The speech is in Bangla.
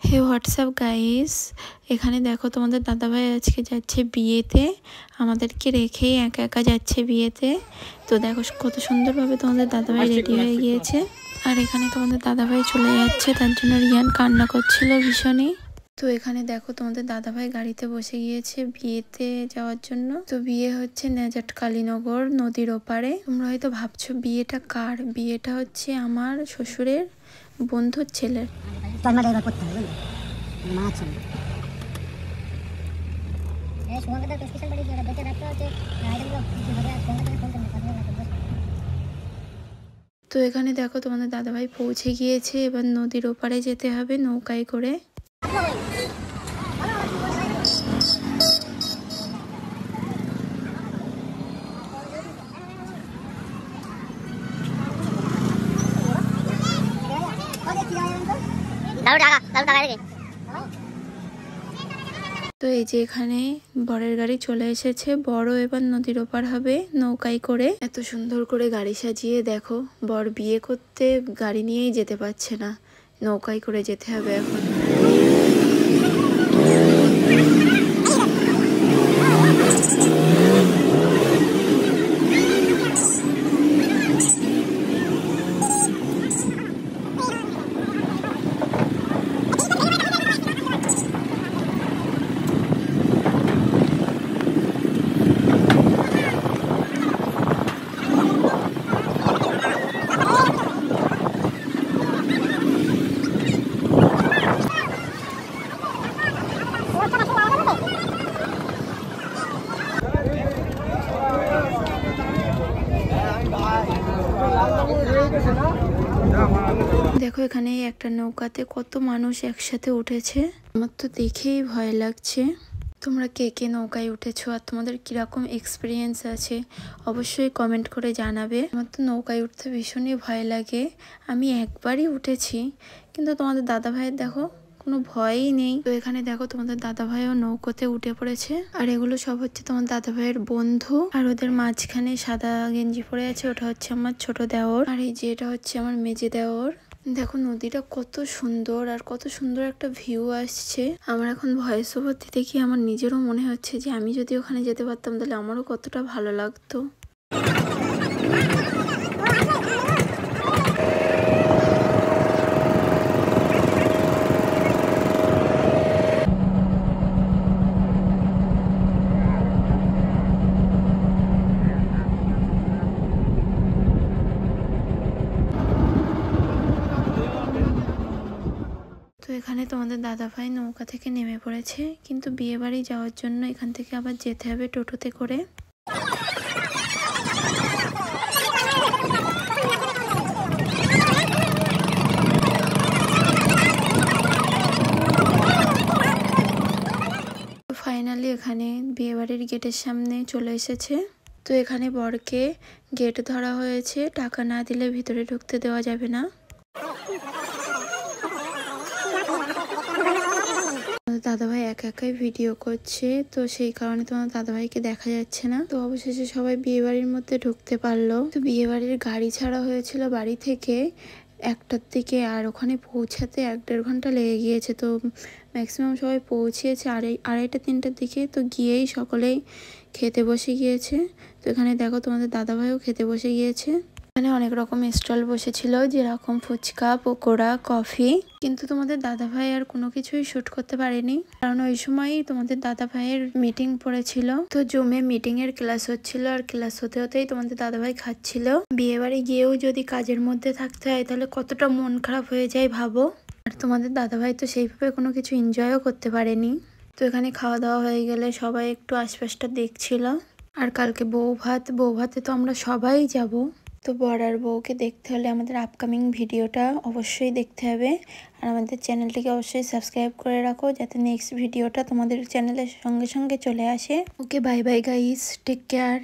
হে হোয়াটসঅ্যাপ গাইস, এখানে দেখো তোমাদের দাদাভাই আজকে যাচ্ছে বিয়েতে, আমাদেরকে রেখেই একা একা যাচ্ছে বিয়েতে। তো দেখো কত সুন্দরভাবে তোমাদের দাদাভাই রেডি হয়ে গিয়েছে। আর এখানে তোমাদের দাদাভাই চলে যাচ্ছে, তার জন্য রিয়ান কান্না করছিল ভীষণই। তো এখানে দেখো তোমাদের দাদাভাই গাড়িতে বসে গিয়েছে বিয়েতে যাওয়ার জন্য। তো বিয়ে হচ্ছে নেজাট কালীনগর নদীর ওপারে। তোমরা হয়তো ভাবছো বিয়েটা কার? বিয়েটা হচ্ছে আমার শ্বশুরের বন্ধুর ছেলের। তো এখানে দেখো তোমাদের দাদাভাই পৌঁছে গিয়েছে, এবার নদীর ওপারে যেতে হবে নৌকায় করে। তো এই যে এখানে বরের গাড়ি চলে এসেছে, বড় এবার নদীর ওপার হবে নৌকায় করে। এত সুন্দর করে গাড়ি সাজিয়ে দেখো, বর বিয়ে করতে গাড়ি নিয়েই যেতে পারছে না, নৌকায় করে যেতে হবে এখন। দেখো এখানে একটা নৌকাতে কত মানুষ একসাথে উঠেছে, আমার তো দেখেই ভয় লাগছে। তোমরা কে কে নৌকায় উঠেছো আর তোমাদের কিরকম এক্সপিরিয়েন্স আছে অবশ্যই কমেন্ট করে জানাবে। আমার তো নৌকায় উঠতে ভীষণই ভয় লাগে, আমি একবারই উঠেছি, কিন্তু তোমাদের দাদা ভাইয়ের দেখো কোনো ভয়ই নেই। তো এখানে দেখো তোমাদের দাদা ভাইও নৌকোতে উঠে পড়েছে, আর এগুলো সব হচ্ছে তোমার দাদা ভাইয়ের বন্ধু। আর ওদের মাঝখানে সাদা গেঞ্জি পরে আছে, ওটা হচ্ছে আমার ছোট দেওর, আর এই যে এটা হচ্ছে আমার মেজে দেওর। দেখো নদীটা কত সুন্দর, আর কত সুন্দর একটা ভিউ আসছে। আমার এখন ভয়েস ওভার দিতে গিয়ে আমার নিজেরও মনে হচ্ছে যে আমি যদি ওখানে যেতে পারতাম তাহলে আমারও কতটা ভালো লাগতো। তো এখানে তোমাদের দাদাভাই নৌকা থেকে নেমে পড়েছে, কিন্তু বিয়ে বাড়ি যাওয়ার জন্য এখান থেকে আবার যেতে হবে টোটোতে করে। ফাইনালি এখানে বিয়ে বাড়ির গেটের সামনে চলে এসেছে। তো এখানে বরকে গেট ধরা হয়েছে, টাকা না দিলে ভিতরে ঢুকতে দেওয়া যাবে না। দাদাভাই একা একাই ভিডিও করছে, তো সেই কারণে তোমার দাদাভাইকে দেখা যাচ্ছে না। তো অবশেষে সবাই বিয়ে বাড়ির মধ্যে ঢুকতে পারলো। তো বিয়ে বাড়ির গাড়ি ছাড়া হয়েছিল বাড়ি থেকে 1টার দিকে, আর ওখানে পৌঁছাতে 1-1.5 ঘন্টা লেগে গিয়েছে। তো ম্যাক্সিমাম সবাই পৌঁছেছে আড়াইটা 3টার দিকে। তো গিয়েই সকলেই খেতে বসে গিয়েছে। তো এখানে দেখো তোমাদের দাদাভাইও খেতে বসে গিয়েছে। এখানে অনেক রকম স্টল বসেছিল, যেরকম ফুচকা, পকোড়া, কফি। কিন্তু তোমাদের দাদাভাই আর কোনো কিছুই শুট করতে পারেনি, কারণ ওই সময়ই তোমাদের দাদাভাইয়ের মিটিং পড়েছিল। তো জুমে মিটিং এর ক্লাস হচ্ছিল, আর ক্লাস হতে হতেই তোমাদের দাদাভাই খাচ্ছিল। বিয়ে বাড়ি গিয়েও যদি কাজের মধ্যে থাকতে হয় তাহলে কতটা মন খারাপ হয়ে যায় ভাবো। আর তোমাদের দাদাভাই তো সেইভাবে কোনো কিছু এনজয়ও করতে পারেনি। তো এখানে খাওয়া দাওয়া হয়ে গেলে সবাই একটু আশপাশটা দেখছিল। আর কালকে বউ ভাতে তো আমরা সবাই যাব। তো বর আর বউকে দেখতে হলে আমাদের আপকামিং ভিডিওটা অবশ্যই দেখতে হবে, আর আমাদের চ্যানেলটিকে অবশ্যই সাবস্ক্রাইব করে রাখো যাতে নেক্সট ভিডিওটা তোমাদের চ্যানেলের সঙ্গে সঙ্গে চলে আসে। Okay, bye bye guys, take care.